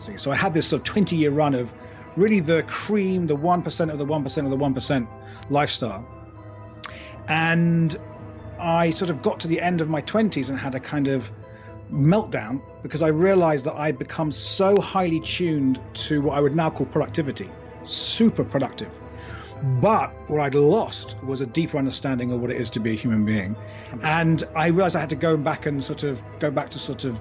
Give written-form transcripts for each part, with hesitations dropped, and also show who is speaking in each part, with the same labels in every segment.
Speaker 1: See, so I had this sort of 20-year run of really the cream, the 1% of the 1% of the 1% lifestyle. And I sort of got to the end of my 20s and had a kind of meltdown because I realized that I'd become so highly tuned to what I would now call productivity, super productive. But what I'd lost was a deeper understanding of what it is to be a human being. And I realized I had to go back to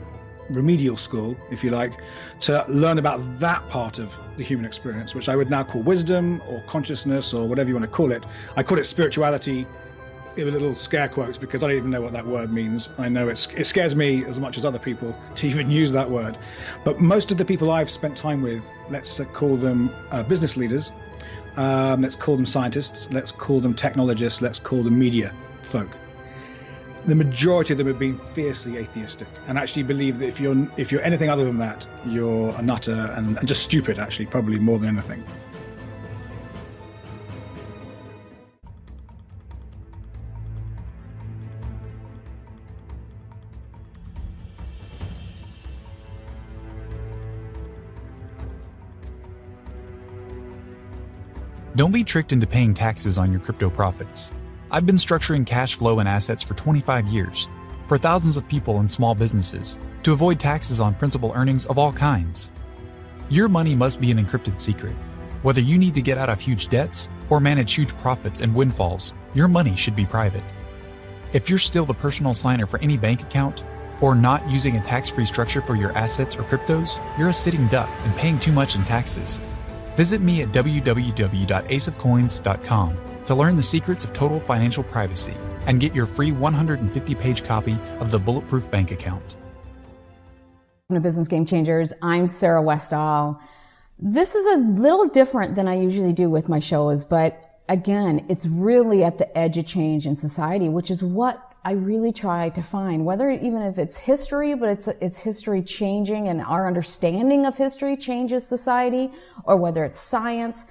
Speaker 1: remedial school, if you like, to learn about that part of the human experience, which I would now call wisdom or consciousness or whatever you want to call it. I call it spirituality with little scare quotes because I don't even know what that word means. I know it scares me as much as other people to even use that word. But most of the people I've spent time with, let's call them business leaders, let's call them scientists, let's call them technologists, let's call them media folk. The majority of them have been fiercely atheistic and actually believe that if you're anything other than that, you're a nutter and just stupid, actually, probably more than anything.
Speaker 2: Don't be tricked into paying taxes on your crypto profits. I've been structuring cash flow and assets for 25 years, for thousands of people and small businesses, to avoid taxes on principal earnings of all kinds. Your money must be an encrypted secret. Whether you need to get out of huge debts or manage huge profits and windfalls, your money should be private. If you're still the personal signer for any bank account, or not using a tax-free structure for your assets or cryptos, you're a sitting duck and paying too much in taxes. Visit me at www.aceofcoins.com to learn the secrets of total financial privacy and get your free 150-page copy of the Bulletproof Bank Account.
Speaker 3: Welcome to Business Game Changers. I'm Sarah Westall. This is a little different than I usually do with my shows, but again, it's really at the edge of change in society, which is what I really try to find, whether even if it's history, but it's history changing and our understanding of history changes society, or whether it's science.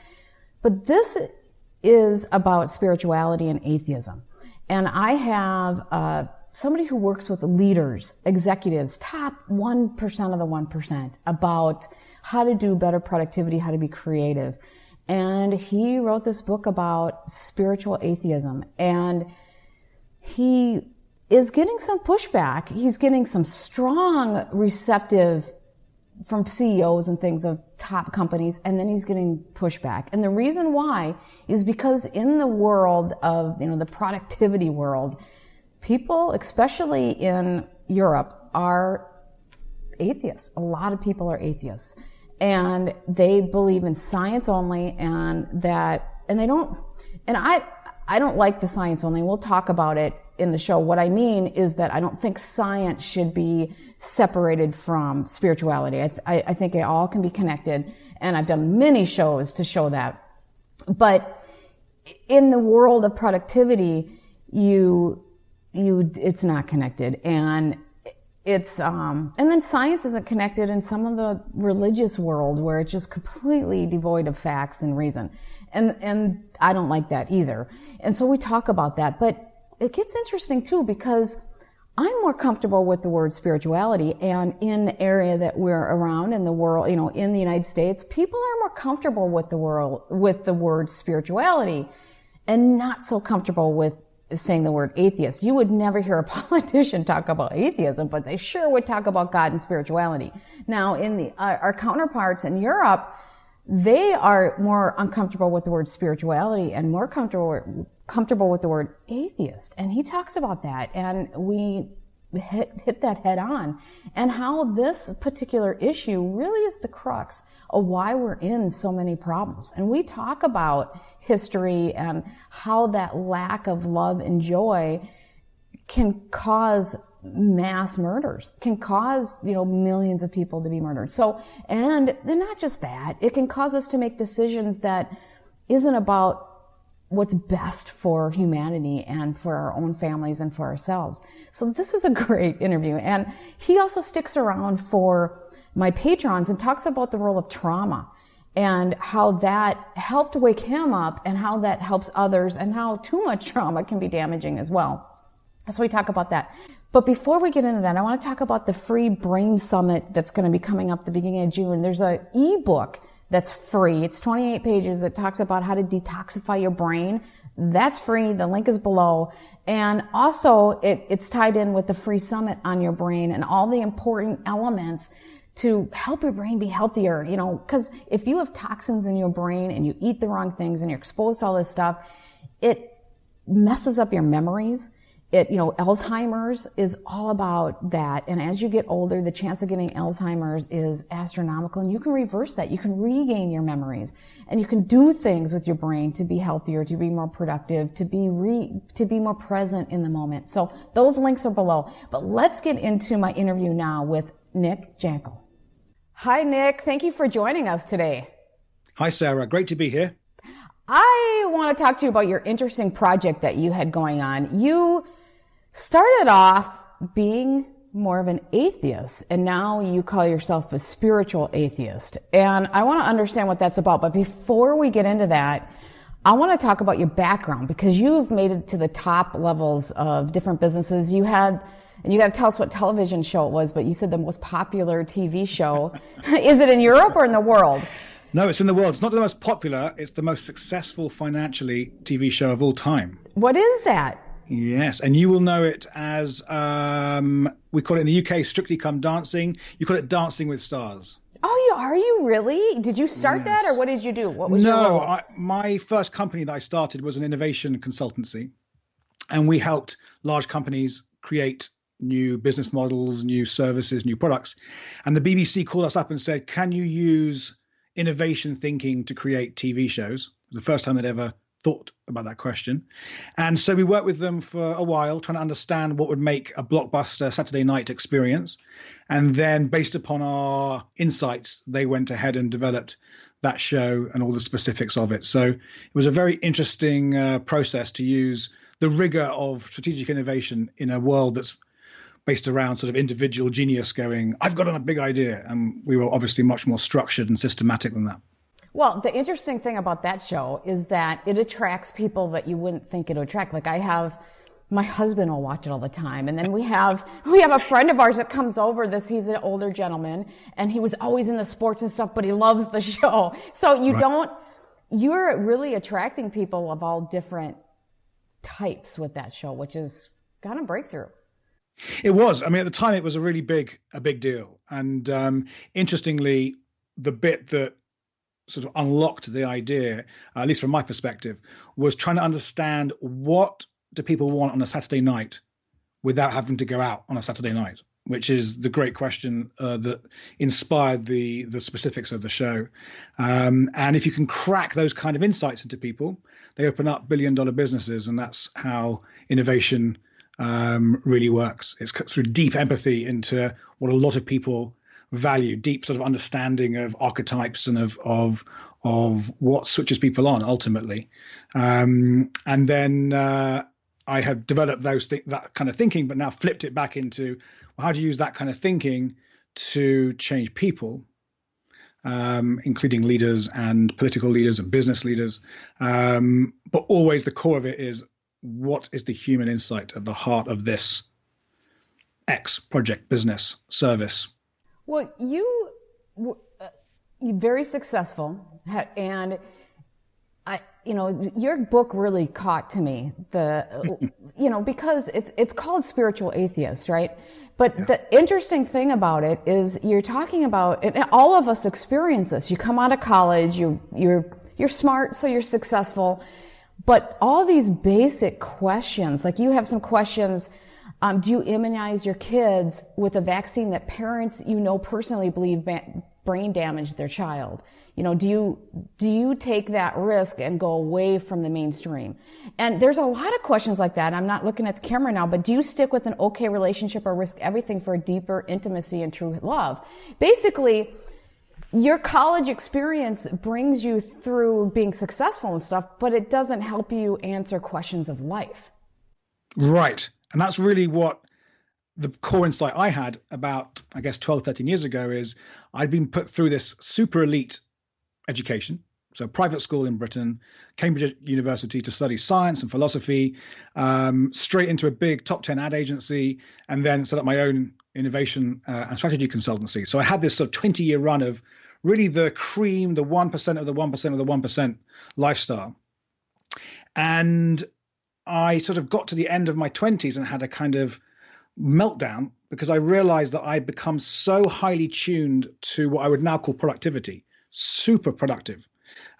Speaker 3: But this is about spirituality and atheism. And I have somebody who works with leaders, executives, top 1% of the 1%, about how to do better productivity, how to be creative. And he wrote this book about spiritual atheism. And he is getting some pushback. He's getting some strong receptive from CEOs and things of top companies, and then he's getting pushback. And the reason why is because in the world of, the productivity world, people, especially in Europe, are atheists. A lot of people are atheists. And they believe in science only, and I don't like the science only. We'll talk about it in the show. What I mean is that I don't think science should be separated from spirituality. I think it all can be connected, and I've done many shows to show that. But in the world of productivity, it's not connected, and it's and then science isn't connected in some of the religious world where it's just completely devoid of facts and reason. And I don't like that either. And so we talk about that, but it gets interesting too, because I'm more comfortable with the word spirituality, and in the area that we're around in the world, in the United States, people are more comfortable with the word spirituality and not so comfortable with saying the word atheist. You would never hear a politician talk about atheism, but they sure would talk about God and spirituality. Now, in our counterparts in Europe, they are more uncomfortable with the word spirituality and more comfortable with the word atheist. And he talks about that, and we hit that head on, and how this particular issue really is the crux of why we're in so many problems. And we talk about history and how that lack of love and joy can cause mass murders, can cause, millions of people to be murdered. So, and not just that, it can cause us to make decisions that isn't about what's best for humanity and for our own families and for ourselves. So this is a great interview. And he also sticks around for my patrons and talks about the role of trauma and how that helped wake him up and how that helps others and how too much trauma can be damaging as well. So we talk about that. But before we get into that, I want to talk about the free brain summit that's going to be coming up at the beginning of June. There's an eBook that's free. It's 28 pages that talks about how to detoxify your brain. That's free. The link is below. And also it's tied in with the free summit on your brain and all the important elements to help your brain be healthier, because if you have toxins in your brain and you eat the wrong things and you're exposed to all this stuff, it messes up your memories. Alzheimer's is all about that. And as you get older, the chance of getting Alzheimer's is astronomical, and you can reverse that. You can regain your memories, and you can do things with your brain to be healthier, to be more productive, to be more present in the moment. So those links are below. But let's get into my interview now with Nick Jankel. Hi, Nick. Thank you for joining us today.
Speaker 1: Hi, Sarah. Great to be here.
Speaker 3: I want to talk to you about your interesting project that you had going on. You started off being more of an atheist, and now you call yourself a spiritual atheist. And I want to understand what that's about. But before we get into that, I want to talk about your background, because you've made it to the top levels of different businesses. You got to tell us what television show it was, but you said the most popular TV show. Is it in Europe or in the world?
Speaker 1: No, it's in the world. It's not the most popular. It's the most successful financially TV show of all time.
Speaker 3: What is that?
Speaker 1: Yes, and you will know it as, we call it in the UK, Strictly Come Dancing. You call it Dancing with Stars.
Speaker 3: Oh, are you really? Did you start that, or what did you do? What was your role?
Speaker 1: My first company that I started was an innovation consultancy, and we helped large companies create new business models, new services, new products. And the BBC called us up and said, can you use innovation thinking to create TV shows? It was the first time they'd ever thought about that question. And so we worked with them for a while, trying to understand what would make a blockbuster Saturday night experience. And then based upon our insights, they went ahead and developed that show and all the specifics of it. So it was a very interesting process to use the rigor of strategic innovation in a world that's based around sort of individual genius going, I've got a big idea. And we were obviously much more structured and systematic than that.
Speaker 3: Well, the interesting thing about that show is that it attracts people that you wouldn't think it would attract. Like my husband will watch it all the time. And then we have a friend of ours that comes over. He's an older gentleman, and he was always in the sports and stuff, but he loves the show. So you're really attracting people of all different types with that show, which is kind of breakthrough.
Speaker 1: It was. I mean, at the time, it was a big deal. And interestingly, the bit that sort of unlocked the idea, at least from my perspective, was trying to understand what do people want on a Saturday night without having to go out on a Saturday night, which is the great question that inspired the specifics of the show. And if you can crack those kind of insights into people, they open up billion-dollar businesses, and that's how innovation really works. It's through deep empathy into what a lot of people value, deep sort of understanding of archetypes and of what switches people on ultimately. And then I have developed that kind of thinking, but now flipped it back into how do you use that kind of thinking to change people, including leaders and political leaders and business leaders. But always the core of it is, what is the human insight at the heart of this X project, business, service?
Speaker 3: Well, you're very successful, and your book really caught to me because it's called Spiritual Atheist, right? But yeah. The interesting thing about it is you're talking about, and all of us experience this. You come out of college, you're smart, so you're successful, but all these basic questions, like you have some questions. Do you immunize your kids with a vaccine that parents personally believe brain damaged their child? Do you take that risk and go away from the mainstream? And there's a lot of questions like that. I'm not looking at the camera now, but do you stick with an okay relationship or risk everything for a deeper intimacy and true love? Basically, your college experience brings you through being successful and stuff, but it doesn't help you answer questions of life.
Speaker 1: Right. And that's really what the core insight I had about, 12, 13 years ago is I'd been put through this super elite education, So private school in Britain, Cambridge University to study science and philosophy, straight into a big top 10 ad agency, and then set up my own innovation and strategy consultancy. So I had this sort of 20-year run of really the cream, the 1% of the 1% of the 1% lifestyle. And I sort of got to the end of my 20s and had a kind of meltdown because I realized that I'd become so highly tuned to what I would now call productivity, super productive.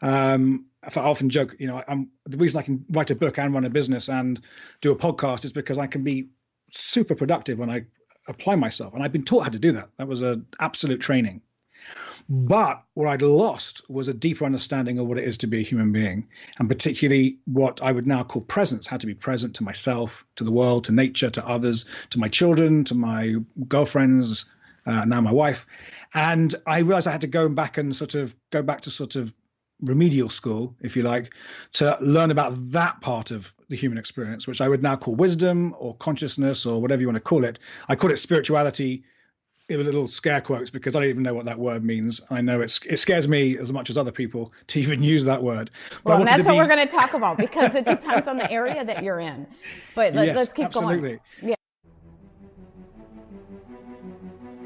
Speaker 1: I often joke, the reason I can write a book and run a business and do a podcast is because I can be super productive when I apply myself. And I've been taught how to do that. That was an absolute training. But what I'd lost was a deeper understanding of what it is to be a human being, and particularly what I would now call presence, how to be present to myself, to the world, to nature, to others, to my children, to my girlfriends, now my wife. And I realized I had to go back to remedial school, if you like, to learn about that part of the human experience, which I would now call wisdom or consciousness or whatever you want to call it. I call it spirituality in little scare quotes because I don't even know what that word means. I know it scares me as much as other people to even use that word.
Speaker 3: Well, and that's what we're going to talk about because it depends on the area that you're in. But let's keep going. Yeah.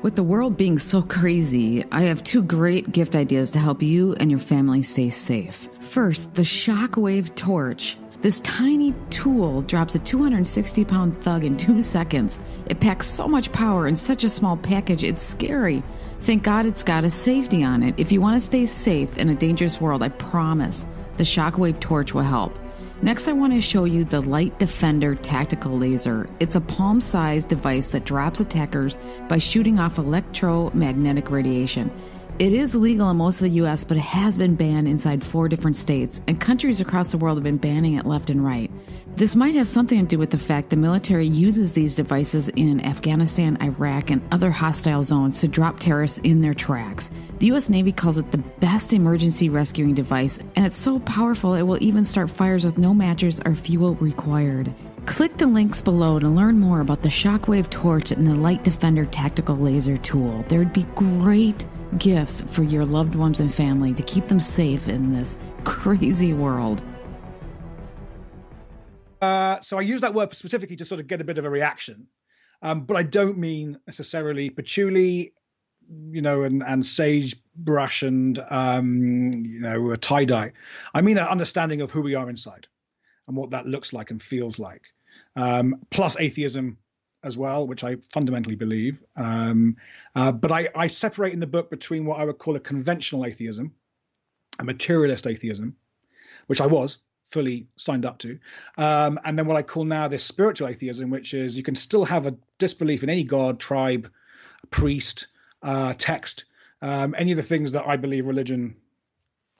Speaker 4: With the world being so crazy, I have two great gift ideas to help you and your family stay safe. First, the Shockwave Torch. This tiny tool drops a 260-pound thug in 2 seconds. It packs so much power in such a small package, it's scary. Thank God it's got a safety on it. If you want to stay safe in a dangerous world, I promise the Shockwave Torch will help. Next, I want to show you the Light Defender Tactical Laser. It's a palm-sized device that drops attackers by shooting off electromagnetic radiation. It is legal in most of the U.S., but it has been banned inside 4 different states, and countries across the world have been banning it left and right. This might have something to do with the fact the military uses these devices in Afghanistan, Iraq, and other hostile zones to drop terrorists in their tracks. The U.S. Navy calls it the best emergency rescuing device, and it's so powerful it will even start fires with no matches or fuel required. Click the links below to learn more about the Shockwave Torch and the Light Defender Tactical Laser Tool. There would be great gifts for your loved ones and family to keep them safe in this crazy world.
Speaker 1: So I use that word specifically to sort of get a bit of a reaction, but I don't mean necessarily patchouli, and sagebrush and a tie-dye. I mean an understanding of who we are inside and what that looks like and feels like, plus atheism as well, which I fundamentally believe. But I separate in the book between what I would call a conventional atheism, a materialist atheism, which I was fully signed up to, and then what I call now this spiritual atheism, which is you can still have a disbelief in any god, tribe, priest, text, any of the things that I believe religion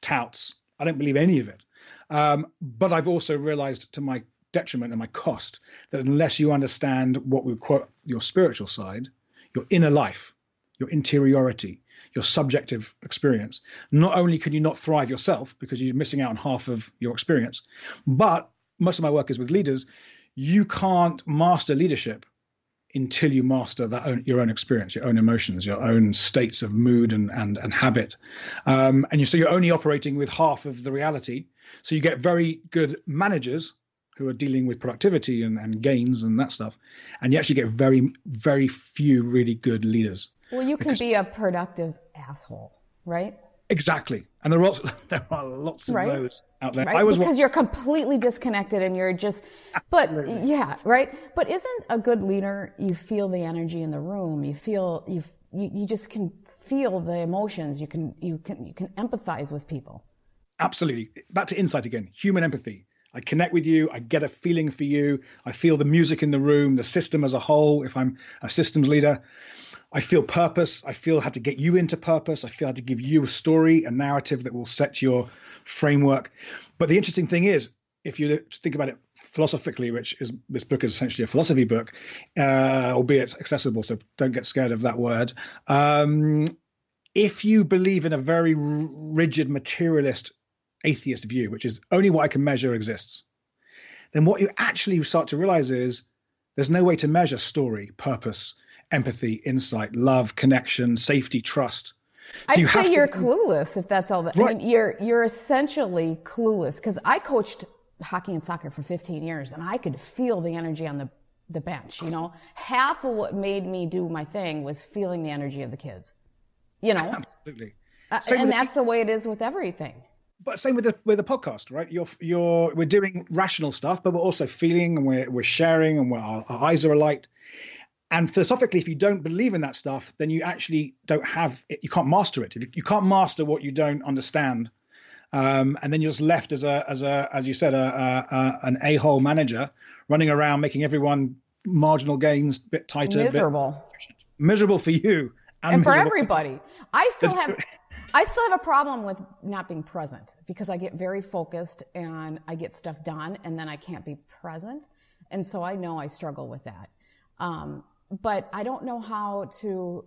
Speaker 1: touts. I don't believe any of it. But I've also realized to my detriment and my cost that unless you understand what we quote your spiritual side, your inner life, your interiority, your subjective experience, not only can you not thrive yourself because you're missing out on half of your experience, but most of my work is with leaders. You can't master leadership until you master your own experience, your own emotions, your own states of mood and habit. So you're only operating with half of the reality. So you get very good managers who are dealing with productivity and gains and that stuff. And you actually get very, very few really good leaders.
Speaker 3: Well, you can be a productive asshole, right?
Speaker 1: Exactly. And there are lots of those out there.
Speaker 3: Right? Because you're completely disconnected and you're just,
Speaker 1: Absolutely.
Speaker 3: But yeah, right. But isn't a good leader, you feel the energy in the room. You feel, you just can feel the emotions. You can empathize with people. Absolutely.
Speaker 1: Back to insight again, human empathy. I connect with you. I get a feeling for you. I feel the music in the room, the system as a whole. If I'm a systems leader, I feel purpose. I feel how to get you into purpose. I feel how to give you a story, a narrative that will set your framework. But the interesting thing is, if you think about it philosophically, which is this book is essentially a philosophy book, albeit accessible, so don't get scared of that word. If you believe in a very rigid materialist atheist view, which is only what I can measure exists, then what you actually start to realize is there's no way to measure story, purpose, empathy, insight, love, connection, safety, trust. So
Speaker 3: I'd say you're clueless if that's all that.
Speaker 1: Right.
Speaker 3: I mean, you're essentially clueless, because I coached hockey and soccer for 15 years, and I could feel the energy on the bench. You know, half of what made me do my thing was feeling the energy of the kids. You know,
Speaker 1: absolutely.
Speaker 3: And that's the way it is with everything.
Speaker 1: But same with the podcast, right? We're doing rational stuff, but we're also feeling, and we're sharing, and our eyes are alight. And philosophically, if you don't believe in that stuff, then you actually don't have it. You can't master it. You can't master what you don't understand, and then you're just left as you said, an a-hole manager running around making everyone marginal gains a bit tighter, miserable for you and
Speaker 3: for everybody. I still have a problem with not being present, because I get very focused and I get stuff done, and then I can't be present, and so I know I struggle with that. But I don't know how to,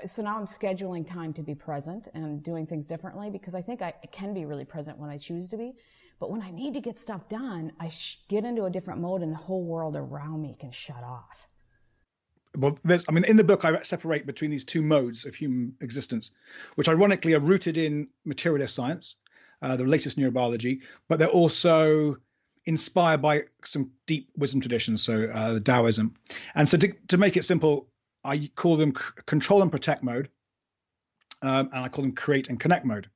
Speaker 3: so now I'm scheduling time to be present and doing things differently, because I think I can be really present when I choose to be. But when I need to get stuff done, I get into a different mode, and the whole world around me can shut off.
Speaker 1: Well, in the book, I separate between these two modes of human existence, which ironically are rooted in materialist science, the latest neurobiology, but they're also inspired by some deep wisdom traditions, so Taoism. And so to make it simple, I call them control and protect mode, and I call them create and connect mode.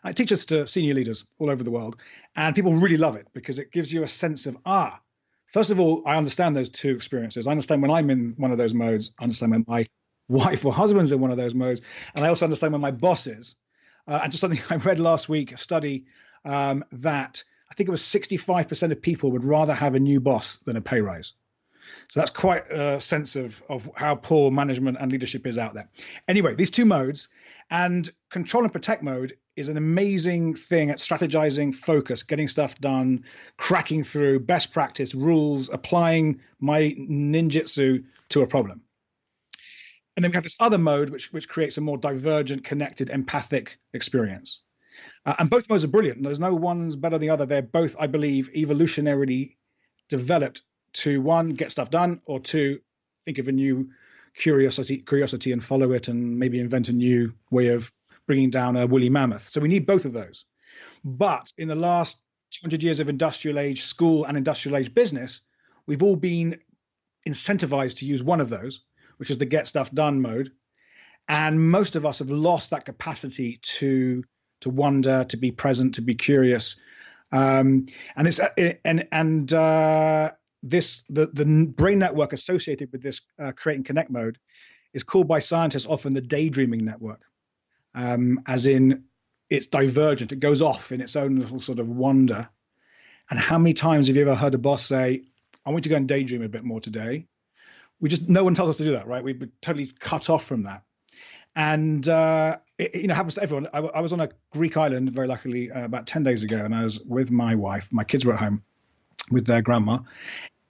Speaker 1: I teach this to senior leaders all over the world, and people really love it because it gives you a sense of, first of all, I understand those two experiences. I understand when I'm in one of those modes. I understand when my wife or husband's in one of those modes. And I also understand when my boss is. And just something I read last week, a study that I think it was 65% of people would rather have a new boss than a pay rise. So that's quite a sense of how poor management and leadership is out there. Anyway, these two modes, and control and protect mode is an amazing thing at strategizing, focus, getting stuff done, cracking through, best practice, rules, applying my ninjutsu to a problem. And then we have this other mode, which creates a more divergent, connected, empathic experience. And both modes are brilliant. There's no one's better than the other. They're both, I believe, evolutionarily developed to, one, get stuff done, or two, think of a new curiosity and follow it, and maybe invent a new way of bringing down a woolly mammoth. So we need both of those. But in the last 200 years of industrial age school and industrial age business, we've all been incentivized to use one of those, which is the get stuff done mode. And most of us have lost that capacity to wonder, to be present, to be curious. The brain network associated with this create and connect mode is called by scientists often the daydreaming network, as in it's divergent. It goes off in its own little sort of wonder. And how many times have you ever heard a boss say, I want you to go and daydream a bit more today? No one tells us to do that, right? We've been totally cut off from that. And it happens to everyone. I was on a Greek island, very luckily, about 10 days ago, and I was with my wife. My kids were at home with their grandma.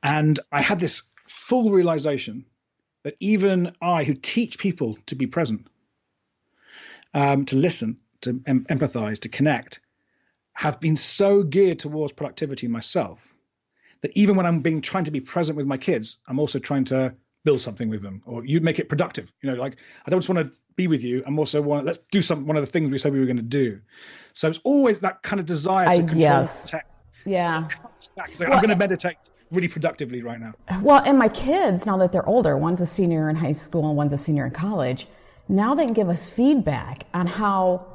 Speaker 1: And I had this full realization that even I, who teach people to be present, to listen, to empathize, to connect, have been so geared towards productivity myself that even when I'm trying to be present with my kids, I'm also trying to build something with them, or you make it productive. Like, I don't just want to be with you. I'm also let's do one of the things we said we were going to do. So it's always that kind of desire to control and protect.
Speaker 3: Yeah.
Speaker 1: I'm going to meditate really productively right now.
Speaker 3: Well, and my kids, now that they're older, one's a senior in high school and one's a senior in college, now they can give us feedback on how,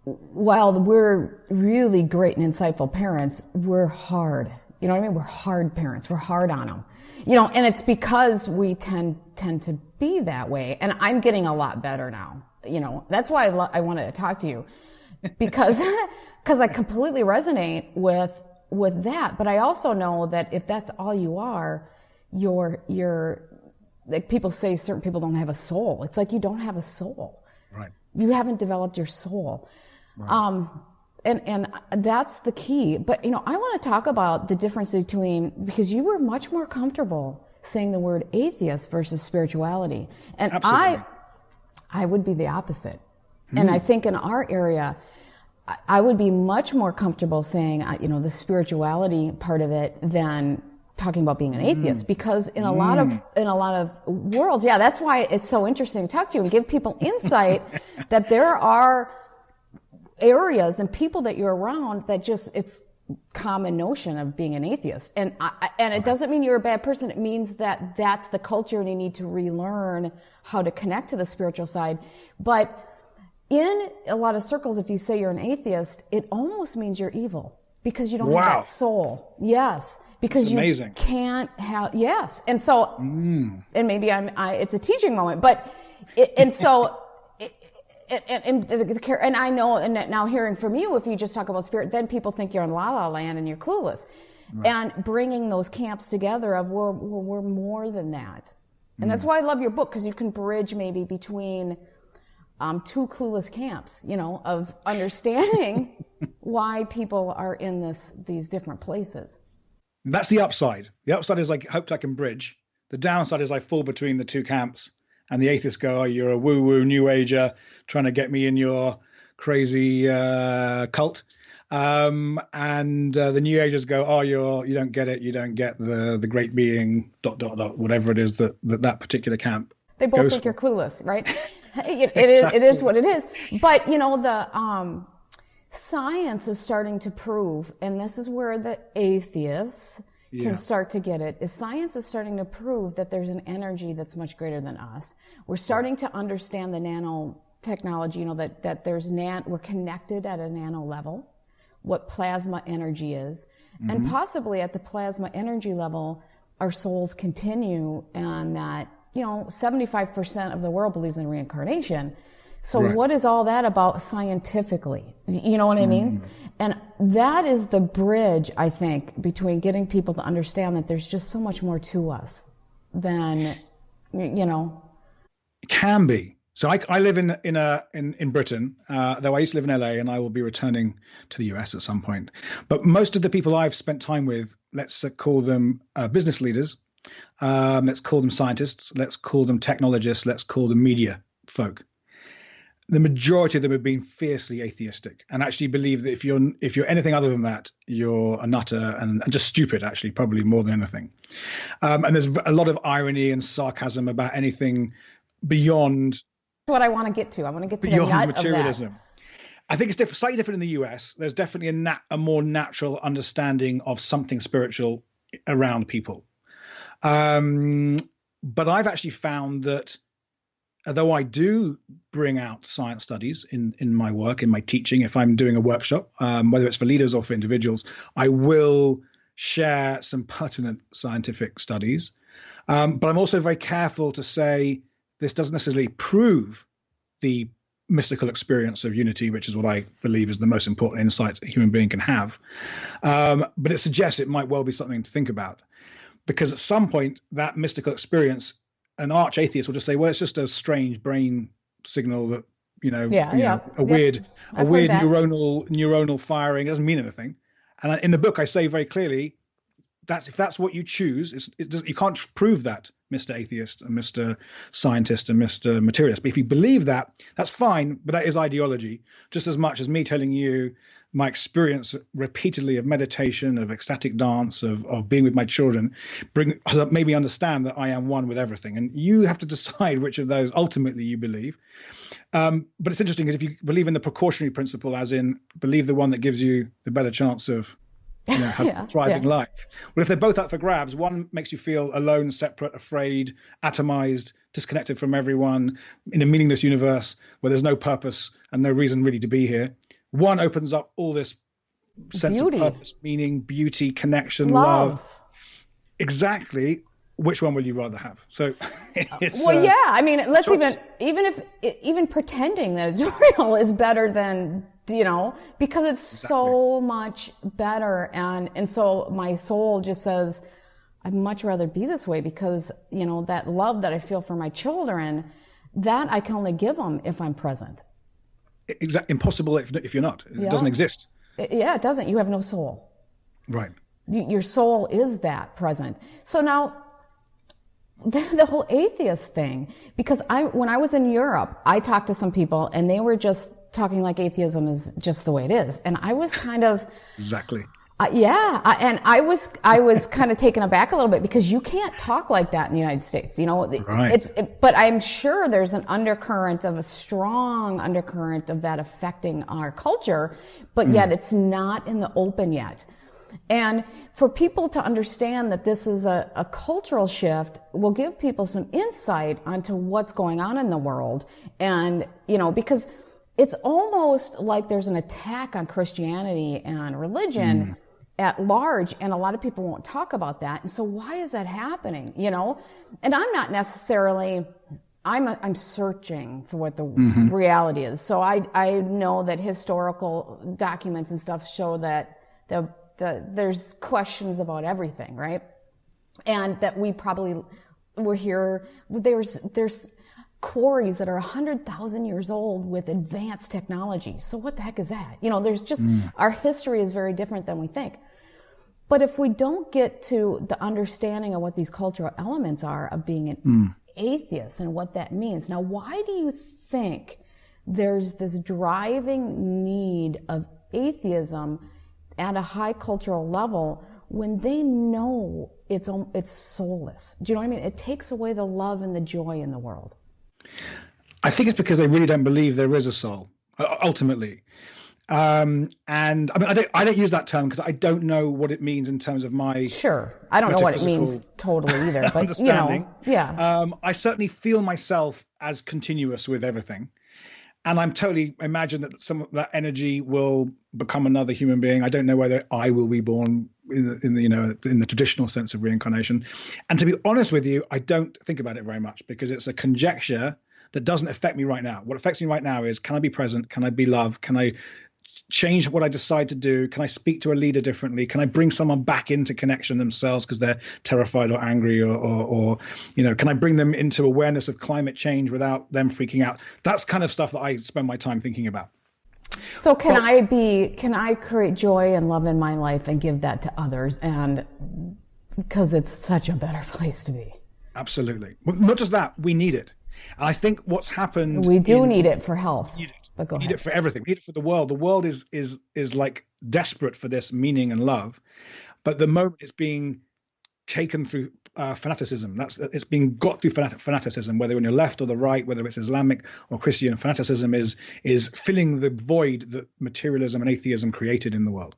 Speaker 3: while we're really great and insightful parents, we're hard. You know what I mean? We're hard parents. We're hard on them. And it's because we tend to be that way. And I'm getting a lot better now. That's why I wanted to talk to you, because I completely resonate with that. But I also know that if that's all you are, you're like, people say certain people don't have a soul. It's like you don't have a soul.
Speaker 1: Right.
Speaker 3: You haven't developed your soul.
Speaker 1: Right.
Speaker 3: And that's the key. But, I want to talk about the difference because you were much more comfortable saying the word atheist versus spirituality. And
Speaker 1: absolutely.
Speaker 3: I would be the opposite. And I think in our area, I would be much more comfortable saying, the spirituality part of it than talking about being an atheist, because in a lot of worlds, that's why it's so interesting to talk to you and give people insight that there are areas and people that you're around that just, it's common notion of being an atheist. And it doesn't mean you're a bad person. It means that that's the culture and you need to relearn how to connect to the spiritual side. But in a lot of circles, if you say you're an atheist, it almost means you're evil because you don't have that soul. Yes. Because you can't have, And so, and maybe it's a teaching moment, but, and I know, and now hearing from you, if you just talk about spirit, then people think you're in la la land and you're clueless. Right. And bringing those camps together of we're more than that. And that's why I love your book, because you can bridge maybe between two clueless camps, of understanding why people are in these different places.
Speaker 1: That's the upside. The upside is I hoped I can bridge. The downside is I fall between the two camps, and the atheists go, "Oh, you're a woo-woo new ager trying to get me in your crazy cult," and the new agers go, "Oh, you don't get it. You don't get the great being ... whatever it is that particular camp."
Speaker 3: They both think you're clueless, right? It is what it is. But the science is starting to prove, and this is where the atheists can start to get it, is science is starting to prove that there's an energy that's much greater than us. We're starting to understand the nanotechnology, that we're connected at a nano level, what plasma energy is, and possibly at the plasma energy level, our souls continue, and that, 75% of the world believes in reincarnation. So what is all that about scientifically? You know what I mean? And that is the bridge, I think, between getting people to understand that there's just so much more to us than,
Speaker 1: It can be. So I live in Britain, though I used to live in LA, and I will be returning to the US at some point. But most of the people I've spent time with, let's call them business leaders, let's call them scientists, let's call them technologists, let's call them media folk. The majority of them have been fiercely atheistic and actually believe that if you're anything other than that, you're a nutter and just stupid, actually, probably more than anything. And there's a lot of irony and sarcasm about anything beyond
Speaker 3: what I want to get to. I want to get to
Speaker 1: beyond
Speaker 3: the nut
Speaker 1: materialism.
Speaker 3: Of that.
Speaker 1: I think it's slightly different in the US. There's definitely a more natural understanding of something spiritual around people. But I've actually found that although I do bring out science studies in my work, in my teaching, if I'm doing a workshop, whether it's for leaders or for individuals, I will share some pertinent scientific studies. But I'm also very careful to say this doesn't necessarily prove the mystical experience of unity, which is what I believe is the most important insight a human being can have. But it suggests it might well be something to think about, because at some point that mystical experience, an arch atheist will just say, well, it's just a strange brain signal that, a weird neuronal firing. It doesn't mean anything. And in the book, I say very clearly, if that's what you choose, you can't prove that, Mr. Atheist and Mr. Scientist and Mr. Materialist. But if you believe that, that's fine, but that is ideology, just as much as me telling you my experience repeatedly of meditation, of ecstatic dance, of being with my children, made me understand that I am one with everything. And you have to decide which of those ultimately you believe. But it's interesting because if you believe in the precautionary principle, as in believe the one that gives you the better chance of a thriving life. Well, if they're both up for grabs, one makes you feel alone, separate, afraid, atomized, disconnected from everyone in a meaningless universe where there's no purpose and no reason really to be here. One opens up all this sense of purpose, meaning, beauty, connection, love. Exactly. Which one will you rather have? So it's
Speaker 3: I mean, let's even pretending that it's real is better than, because it's so much better. And so my soul just says, I'd much rather be this way because, that love that I feel for my children, that I can only give them if I'm present.
Speaker 1: Impossible if you're not. It doesn't exist.
Speaker 3: It doesn't. You have no soul.
Speaker 1: Right.
Speaker 3: Your soul is that present. So now, the whole atheist thing, because when I was in Europe, I talked to some people and they were just talking like atheism is just the way it is. And I was kind of...
Speaker 1: Exactly.
Speaker 3: And I was kind of taken aback a little bit because you can't talk like that in the United States. You know,
Speaker 1: Right.
Speaker 3: But I'm sure there's a strong undercurrent of that affecting our culture, but yet it's not in the open yet. And for people to understand that this is a cultural shift will give people some insight onto what's going on in the world. And, you know, because it's almost like there's an attack on Christianity and religion at large, and a lot of people won't talk about that. And so why is that happening, you know? And I'm not necessarily, I'm searching for what the reality is. So I know that historical documents and stuff show that there's questions about everything, right? And that we're here, there's quarries that are 100,000 years old with advanced technology. So what the heck is that? You know, there's just, our history is very different than we think. But if we don't get to the understanding of what these cultural elements are of being an atheist and what that means. Now, why do you think there's this driving need of atheism at a high cultural level when they know it's soulless? Do you know what I mean? It takes away the love and the joy in the world.
Speaker 1: I think it's because they really don't believe there is a soul, ultimately. And I mean, I don't use that term because I don't know what it means in terms of my
Speaker 3: Sure. I don't know what it means totally either, but
Speaker 1: understanding.
Speaker 3: You know, yeah.
Speaker 1: I certainly feel myself as continuous with everything. And I'm totally imagine that some of that energy will become another human being. I don't know whether I will be born in the traditional sense of reincarnation. And to be honest with you, I don't think about it very much because it's a conjecture that doesn't affect me right now. What affects me right now is, can I be present? Can I be loved? Can I change what I decide to do? Can I speak to a leader differently? Can I bring someone back into connection themselves because they're terrified or angry or can I bring them into awareness of climate change without them freaking out? That's kind of stuff that I spend my time thinking about.
Speaker 3: So can I create joy and love in my life and give that to others? And because it's such a better place to be. Absolutely.
Speaker 1: Well, not just that, we need it. And I think what's happened.
Speaker 3: We do need it for health.
Speaker 1: But go ahead. We need it for everything. We need it for the world. The world is like desperate for this meaning and love. But the moment it's being taken through fanaticism, it's being got through fanaticism, whether on your left or the right, whether it's Islamic or Christian, fanaticism is filling the void that materialism and atheism created in the world.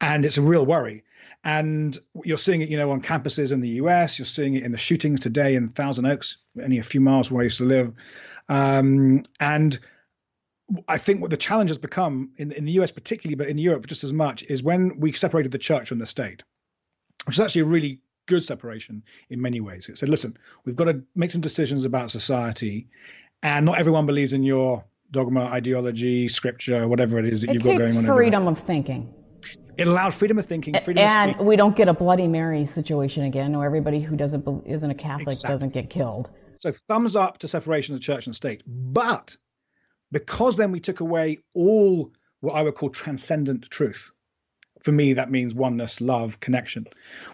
Speaker 1: And it's a real worry. And you're seeing it, on campuses in the US, you're seeing it in the shootings today in Thousand Oaks, only a few miles from where I used to live. And I think what the challenge has become in the US particularly, but in Europe just as much, is when we separated the church from the state, which is actually a really good separation in many ways. It said, listen, we've got to make some decisions about society, and not everyone believes in your dogma, ideology, scripture, whatever it is that you've got going on.
Speaker 3: It freedom of thinking.
Speaker 1: It allowed freedom of thinking, freedom of speech.
Speaker 3: And we don't get a Bloody Mary situation again, where everybody who isn't a Catholic doesn't get killed.
Speaker 1: So thumbs up to separation of church and state. But because then we took away all what I would call transcendent truth. For me, that means oneness, love, connection.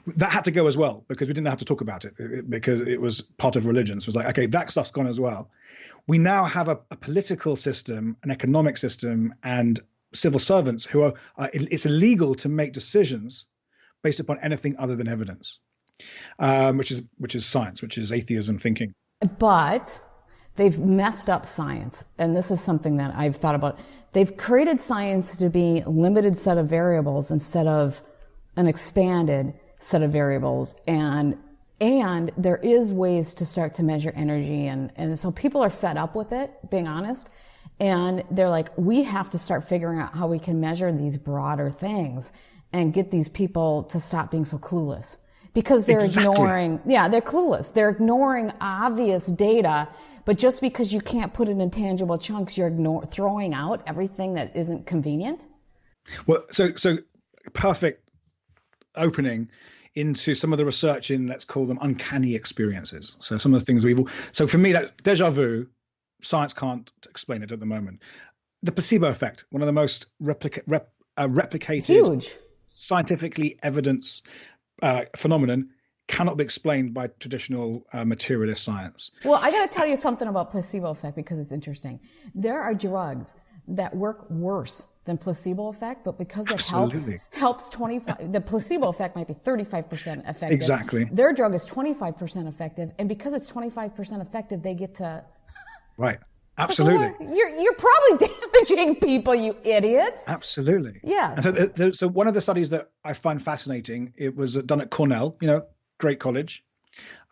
Speaker 1: That had to go as well because we didn't have to talk about it because it was part of religion. So it was like, okay, that stuff's gone as well. We now have a political system, an economic system, and civil servants who are, it's illegal to make decisions based upon anything other than evidence, which is science, which is atheism thinking.
Speaker 3: But they've messed up science, and this is something that I've thought about. They've created science to be a limited set of variables instead of an expanded set of variables, and there is ways to start to measure energy, and so people are fed up with it, being honest. And they're like, we have to start figuring out how we can measure these broader things and get these people to stop being so clueless. Because they're ignoring, they're clueless. They're ignoring obvious data, but just because you can't put it in tangible chunks, you're throwing out everything that isn't convenient.
Speaker 1: Well, so perfect opening into some of the research in, let's call them uncanny experiences. So some of the things so for me, that's deja vu. Science can't explain it at the moment. The placebo effect, one of the most replicated,
Speaker 3: huge,
Speaker 1: scientifically evidence phenomenon, cannot be explained by traditional materialist science.
Speaker 3: Well, I got to tell you something about placebo effect because it's interesting. There are drugs that work worse than placebo effect, but because it
Speaker 1: Absolutely.
Speaker 3: helps 25, the placebo effect might be 35% effective.
Speaker 1: Exactly.
Speaker 3: Their drug is 25% effective, and because it's 25% effective, they get to.
Speaker 1: Right.
Speaker 3: It's
Speaker 1: Absolutely.
Speaker 3: like, well, you're probably damaging people, you idiots.
Speaker 1: Absolutely.
Speaker 3: Yes.
Speaker 1: And so one of the studies that I find fascinating, it was done at Cornell, great college.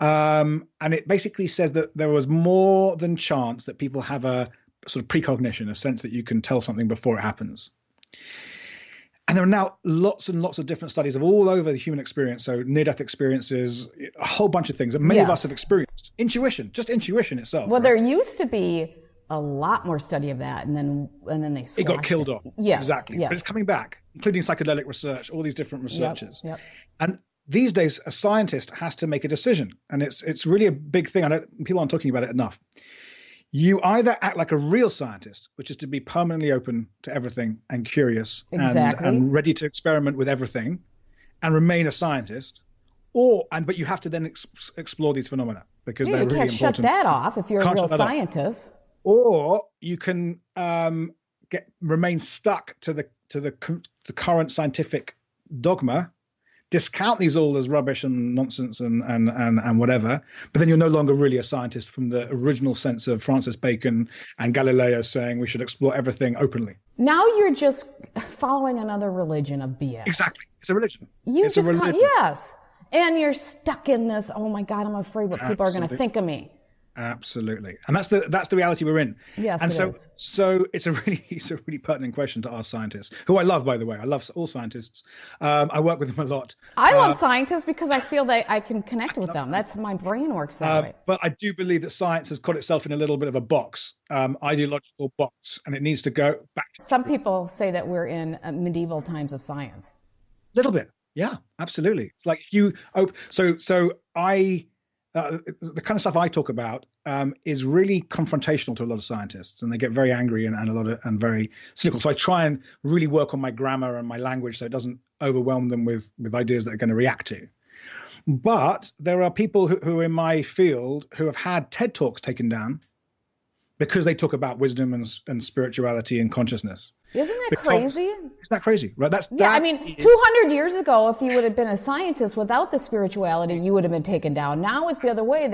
Speaker 1: And it basically says that there was more than chance that people have a sort of precognition, a sense that you can tell something before it happens. And there are now lots and lots of different studies of all over the human experience. So near-death experiences, a whole bunch of things that many of us have experienced. Intuition, just intuition itself.
Speaker 3: Well, there used to be a lot more study of that, and then they squashed
Speaker 1: it got killed off.
Speaker 3: Yes,
Speaker 1: exactly.
Speaker 3: Yes.
Speaker 1: But it's coming back, including psychedelic research, all these different researchers.
Speaker 3: Yep.
Speaker 1: And these days, a scientist has to make a decision, and it's really a big thing. People aren't talking about it enough. You either act like a real scientist, which is to be permanently open to everything and curious and ready to experiment with everything, and remain a scientist, but you have to then explore these phenomena because they're really important.
Speaker 3: You can't shut that off if you're a real scientist.
Speaker 1: Or you can remain stuck to the current scientific dogma, discount these all as rubbish and nonsense and whatever, but then you're no longer really a scientist from the original sense of Francis Bacon and Galileo saying we should explore everything openly.
Speaker 3: Now you're just following another religion of BS.
Speaker 1: Exactly. It's a religion.
Speaker 3: It's a religion. Yes. And you're stuck in this, oh my God, I'm afraid what people are going to think of me.
Speaker 1: Absolutely, and that's the reality we're in.
Speaker 3: Yes,
Speaker 1: and
Speaker 3: is.
Speaker 1: So it's a really pertinent question to ask scientists, who I love, by the way. I love all scientists. I work with them a lot.
Speaker 3: I love scientists because I feel that I can connect with them. That's my brain works that way.
Speaker 1: But I do believe that science has got itself in a little bit of a box, ideological box, and it needs to go back.
Speaker 3: Some people say that we're in medieval times of science.
Speaker 1: A little bit, yeah, absolutely. It's like if you the kind of stuff I talk about is really confrontational to a lot of scientists, and they get very angry and very cynical. So I try and really work on my grammar and my language so it doesn't overwhelm them with ideas that they're going to react to. But there are people who are in my field who have had TED Talks taken down because they talk about wisdom and spirituality and consciousness.
Speaker 3: Isn't that crazy?
Speaker 1: Isn't that crazy? Right.
Speaker 3: 200 years ago, if you would have been a scientist without the spirituality, you would have been taken down. Now it's the other way.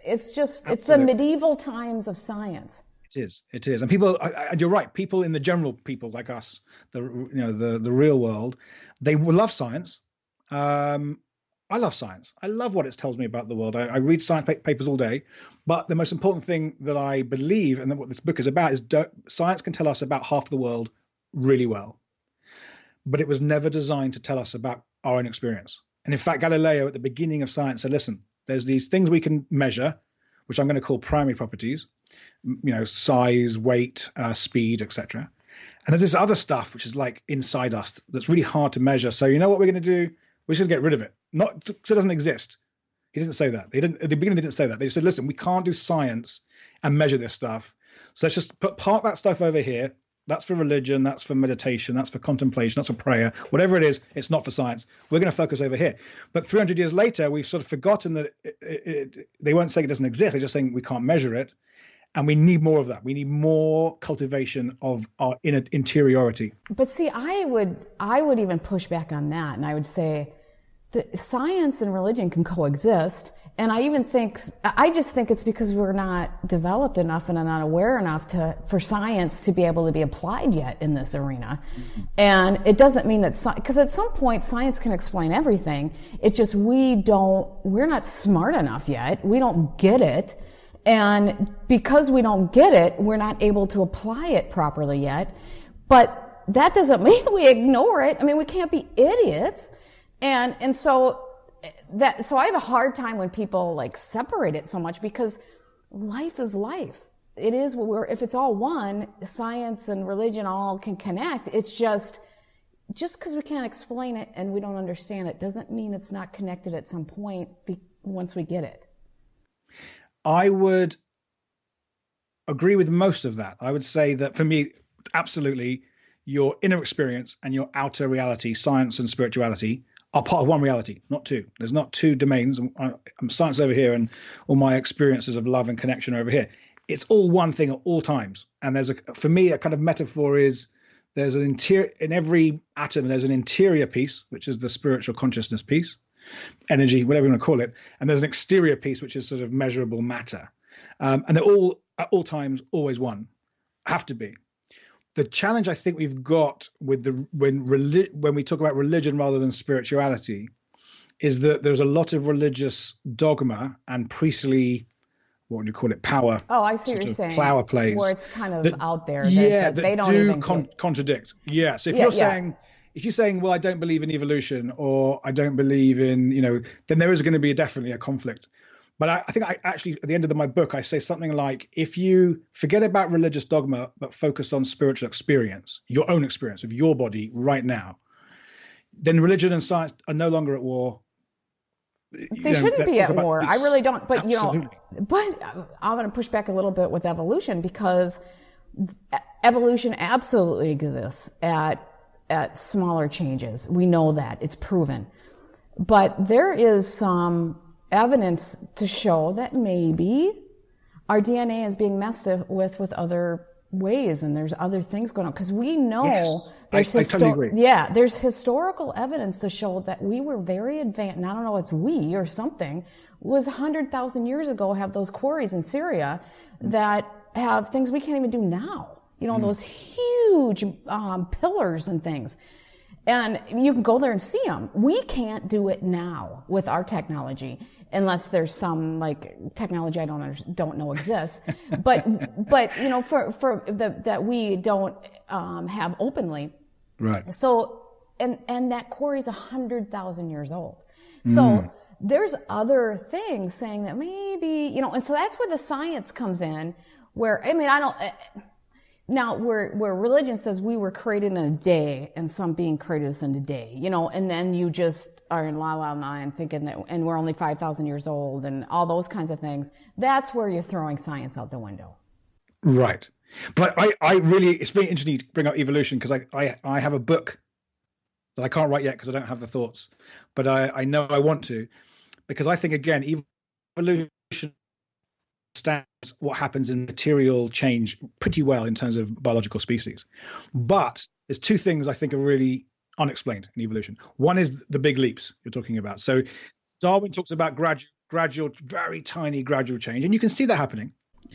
Speaker 3: It's the medieval times of science.
Speaker 1: It is. And people, and you're right. People in the general people like us, the real world, they love science. I love science. I love what it tells me about the world. I read science papers all day, but the most important thing that I believe, and what this book is about, is science can tell us about half the world really well, but it was never designed to tell us about our own experience. And in fact, Galileo at the beginning of science said, listen, there's these things we can measure, which I'm going to call primary properties, size, weight, speed, etc. And there's this other stuff, which is like inside us, that's really hard to measure. So you know what we're going to do? We should get rid of it. Not because it doesn't exist. He didn't say that. At the beginning, they didn't say that. They said, listen, we can't do science and measure this stuff. So let's just park that stuff over here. That's for religion. That's for meditation. That's for contemplation. That's for prayer. Whatever it is, it's not for science. We're going to focus over here. But 300 years later, we've sort of forgotten that they weren't saying it doesn't exist. They're just saying we can't measure it. And we need more of that. We need more cultivation of our interiority.
Speaker 3: But see, I would even push back on that, and I would say that science and religion can coexist. And I just think it's because we're not developed enough and not aware enough for science to be able to be applied yet in this arena. Mm-hmm. And it doesn't mean that, because at some point science can explain everything. It's just we're not smart enough yet. We don't get it. And because we don't get it, we're not able to apply it properly yet. But that doesn't mean we ignore it. I mean, we can't be idiots. And so I have a hard time when people like separate it so much, because life is life. It is if it's all one, science and religion all can connect. It's just because we can't explain it and we don't understand it doesn't mean it's not connected at some point once we get it.
Speaker 1: I would agree with most of that. I would say that for me, absolutely, your inner experience and your outer reality, science and spirituality, are part of one reality, not two. There's not two domains. I'm science over here and all my experiences of love and connection are over here. It's all one thing at all times. And for me, a kind of metaphor is there's an interior, in every atom, there's an interior piece, which is the spiritual consciousness piece, energy, whatever you want to call it. And there's an exterior piece, which is sort of measurable matter. And they're all, at all times, always one, have to be. The challenge I think we've got with when we talk about religion rather than spirituality is that there's a lot of religious dogma and priestly, what would you call it, power.
Speaker 3: Oh, I see what you're saying.
Speaker 1: Power plays.
Speaker 3: Where it's kind of out there.
Speaker 1: That
Speaker 3: they don't
Speaker 1: do
Speaker 3: even
Speaker 1: contradict. Yeah. So if you're saying, well, I don't believe in evolution, or I don't believe in, then there is going to be definitely a conflict. But I think I actually, at the end of my book, I say something like, if you forget about religious dogma, but focus on spiritual experience, your own experience of your body right now, then religion and science are no longer at war.
Speaker 3: They shouldn't be at war. I really don't. But,
Speaker 1: Absolutely.
Speaker 3: But I'm going to push back a little bit with evolution, because evolution absolutely exists at smaller changes. We know that. It's proven. But there is some evidence to show that maybe our DNA is being messed with other ways, and there's other things going on, because we know
Speaker 1: I totally agree.
Speaker 3: Yeah, there's historical evidence to show that we were very advanced, and I don't know, it's we or something, was 100,000 years ago, have those quarries in Syria that have things we can't even do now. Those huge pillars and things. And you can go there and see them. We can't do it now with our technology, unless there's some technology I don't know exists. But that we don't have openly.
Speaker 1: Right.
Speaker 3: So and that quarry is 100,000 years old. So there's other things saying that maybe and so that's where the science comes in. Where Now, where religion says we were created in a day, and some being created us in a day, and then you just are in la la land thinking that, and we're only 5,000 years old, and all those kinds of things. That's where you're throwing science out the window.
Speaker 1: Right. But I really, it's very interesting to bring up evolution, because I have a book that I can't write yet because I don't have the thoughts, but I know I want to, because I think, again, evolution understands what happens in material change pretty well in terms of biological species. But there's two things I think are really unexplained in evolution. One is the big leaps you're talking about. So Darwin talks about gradual, very tiny gradual change, and you can see that happening.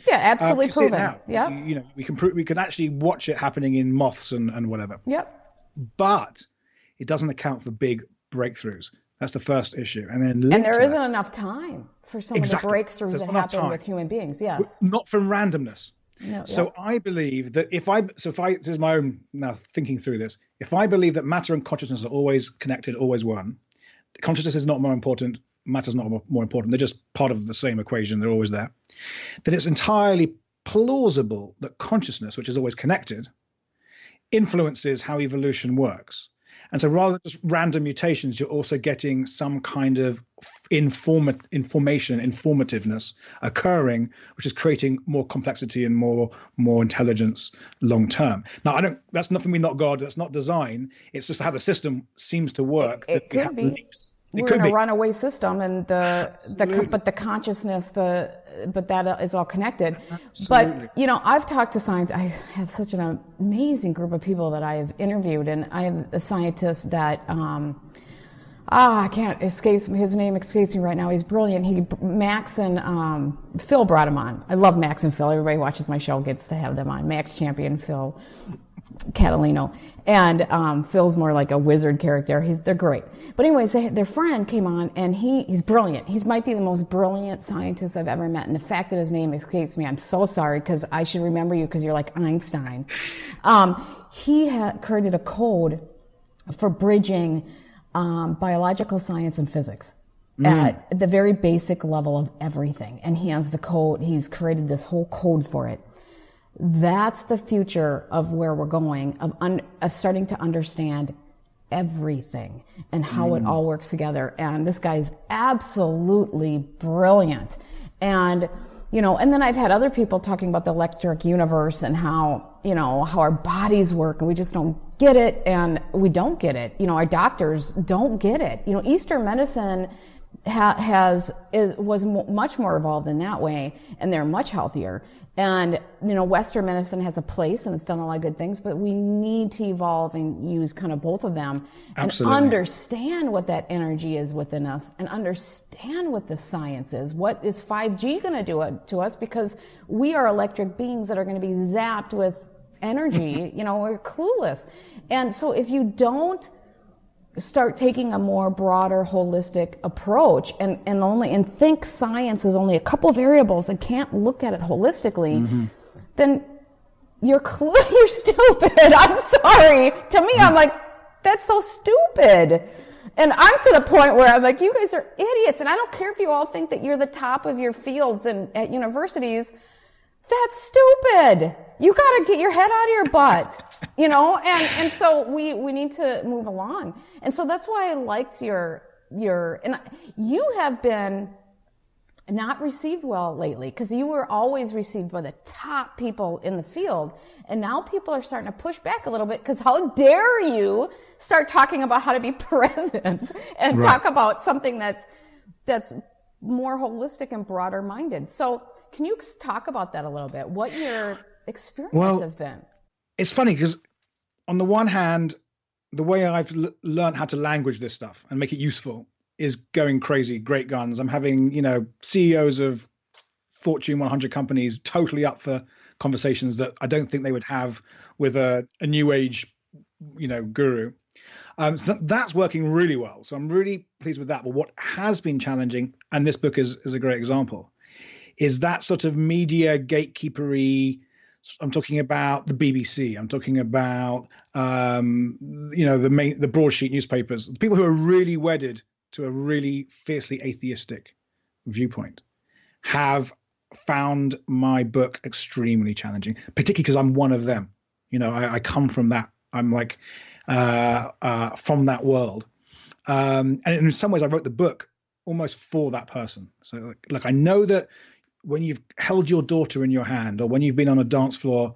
Speaker 3: Yeah, absolutely proven.
Speaker 1: Yeah, we can actually watch it happening in moths and whatever.
Speaker 3: Yep.
Speaker 1: But it doesn't account for big breakthroughs. That's the first issue. And
Speaker 3: there isn't enough time for some of the breakthroughs that happen with human beings. Yes.
Speaker 1: Not from randomness.
Speaker 3: No,
Speaker 1: so I believe that if this is my own now thinking through this, if I believe that matter and consciousness are always connected, always one, consciousness is not more important, matter's not more important, they're just part of the same equation, they're always there, then it's entirely plausible that consciousness, which is always connected, influences how evolution works. And so rather than just random mutations, you're also getting some kind of informativeness occurring, which is creating more complexity and more intelligence long term. Now, that's nothing, we're not God, that's not design. It's just how the system seems to work.
Speaker 3: It could be. We're in a runaway system, and but the consciousness, but that is all connected.
Speaker 1: Absolutely.
Speaker 3: But I've talked to science. I have such an amazing group of people that I've interviewed, and I have a scientist that I can't escape, his name escapes me right now. He's brilliant. Max and Phil brought him on. I love Max and Phil. Everybody watches my show gets to have them on. Max Champion, Phil Catalino, and Phil's more like a wizard character. They're great. But anyways, their friend came on, and he's brilliant. He might be the most brilliant scientist I've ever met. And the fact that his name escapes me, I'm so sorry, because I should remember you because you're like Einstein. He had created a code for bridging biological science and physics at the very basic level of everything. And he has the code. He's created this whole code for it. That's the future of where we're going, of starting to understand everything and how it all works together. And this guy's absolutely brilliant. And, and then I've had other people talking about the electric universe and how our bodies work, and we just don't get it, and we don't get it. Our doctors don't get it. Eastern medicine was much more evolved in that way, and they're much healthier. And, Western medicine has a place and it's done a lot of good things, but we need to evolve and use kind of both of them.
Speaker 1: Absolutely.
Speaker 3: And understand what that energy is within us and understand what the science is. What is 5G going to do to us? Because we are electric beings that are going to be zapped with energy. We're clueless. And so if you don't start taking a more broader, holistic approach and think science is only a couple variables and can't look at it holistically, then you're stupid. I'm sorry. To me, I'm like, that's so stupid. And I'm to the point where I'm like, you guys are idiots. And I don't care if you all think that you're the top of your fields and at universities. That's stupid. You got to get your head out of your butt, and so we need to move along. And so that's why I liked your, and you have been not received well lately, because you were always received by the top people in the field. And now people are starting to push back a little bit, because how dare you start talking about how to be present and talk about something that's more holistic and broader minded. So can you talk about that a little bit? What your experience has been?
Speaker 1: It's funny because on the one hand, the way I've learned how to language this stuff and make it useful is going crazy, great guns. I'm having, CEOs of Fortune 100 companies totally up for conversations that I don't think they would have with a new age, guru. So that's working really well. So I'm really pleased with that. But what has been challenging, and this book is a great example, is that sort of media gatekeepery. I'm talking about the BBC. I'm talking about, the broadsheet newspapers, the people who are really wedded to a really fiercely atheistic viewpoint have found my book extremely challenging, particularly because I'm one of them. I come from that. I'm like, from that world. And in some ways I wrote the book almost for that person. So look, I know that when you've held your daughter in your hand, or when you've been on a dance floor,